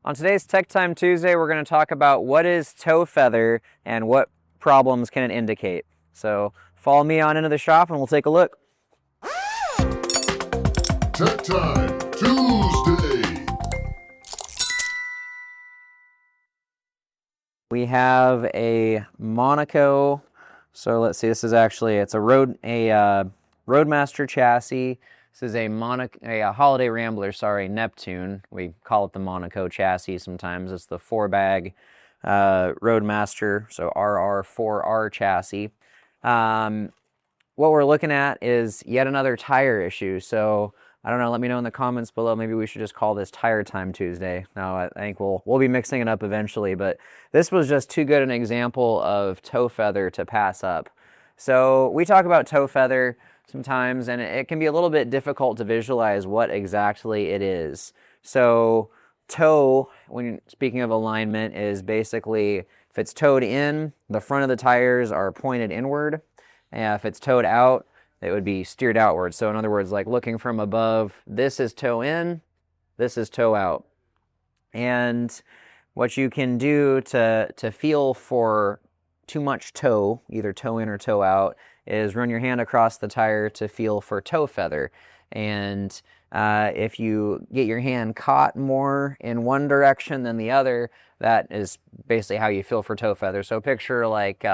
On today's Tech Time Tuesday, we're going to talk about what is toe feather and what problems can it indicate. So follow me on into the shop and we'll take a look. Tech Time Tuesday. We have a Monaco. So let's see. This is actually it's a Roadmaster chassis. This is a Holiday Rambler, Neptune. We call it the Monaco chassis sometimes. It's the 4-bag Roadmaster, so RR4R chassis. What we're looking at is yet another tire issue. So I don't know, let me know in the comments below. Maybe we should just call this Tire Time Tuesday. No, I think we'll be mixing it up eventually, but this was just too good an example of toe feather to pass up. So we talk about toe feather sometimes, and it can be a little bit difficult to visualize what exactly it is. So toe, when speaking of alignment, is basically if it's toed in, the front of the tires are pointed inward, and if it's toed out, it would be steered outward. So in other words, like looking from above, this is toe in, this is toe out. And what you can do to feel for too much toe, either toe in or toe out, is run your hand across the tire to feel for toe feather. And if you get your hand caught more in one direction than the other, that is basically how you feel for toe feather. So picture like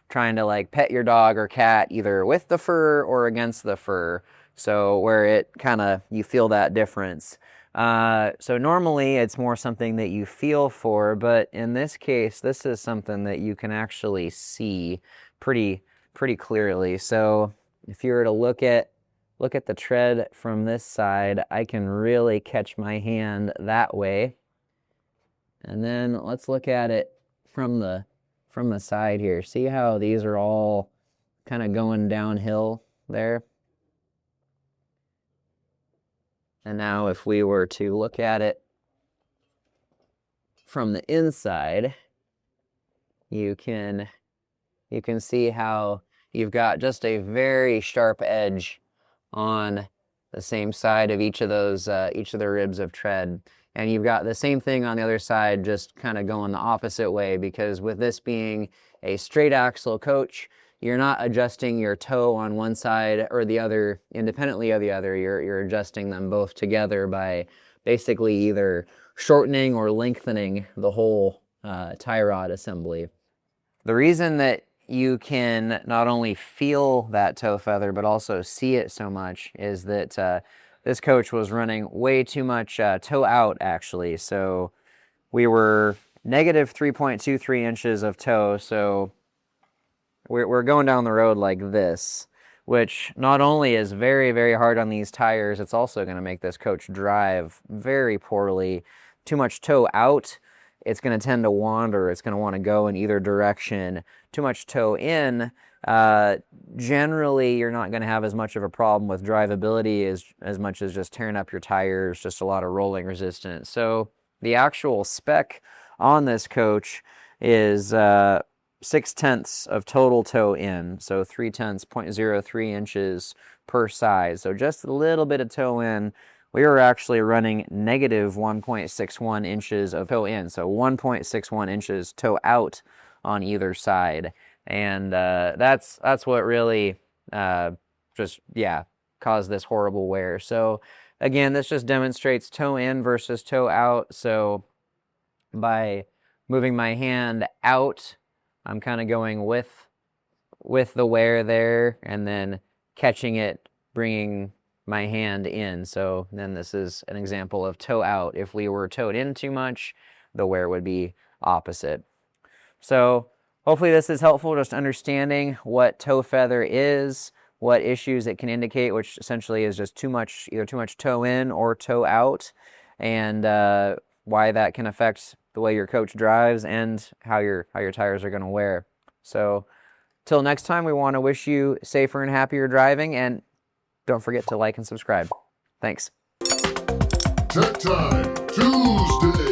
trying to like pet your dog or cat either with the fur or against the fur. So where it kind of, you feel that difference. So normally it's more something that you feel for, but in this case, this is something that you can actually see pretty clearly. So if you were to look at the tread from this side, I can really catch my hand that way. And then let's look at it from the side here. See how these are all kind of going downhill there? And now if we were to look at it from the inside, you can see how you've got just a very sharp edge on the same side of each of the ribs of tread. And you've got the same thing on the other side, just kind of going the opposite way, because with this being a straight axle coach, you're not adjusting your toe on one side or the other independently of the other. You're adjusting them both together by basically either shortening or lengthening the whole tie rod assembly. The reason that you can not only feel that toe feather but also see it so much is that this coach was running way too much toe out, actually. So we were negative 3.23 inches of toe, so we're going down the road like this, which not only is very, very hard on these tires, it's also going to make this coach drive very poorly. Too much toe out, it's going to tend to wander. It's going to want to go in either direction. Too much toe in, generally you're not going to have as much of a problem with drivability as much as just tearing up your tires, just a lot of rolling resistance. So the actual spec on this coach is 0.6 of total toe in, so 0.3, 0.03 inches per side. So just a little bit of toe in. We were actually running negative 1.61 inches of toe in, so 1.61 inches toe out on either side. And that's what really caused this horrible wear. So again, this just demonstrates toe in versus toe out. So by moving my hand out, I'm kind of going with the wear there, and then catching it, bringing my hand in. So then this is an example of toe out. If we were toed in too much, the wear would be opposite. So hopefully this is helpful, just understanding what toe feather is, what issues it can indicate, which essentially is just either too much toe in or toe out, and why that can affect the way your coach drives and how your tires are going to wear. So till next time, we want to wish you safer and happier driving, and don't forget to like and subscribe. Thanks. Tech Time Tuesday.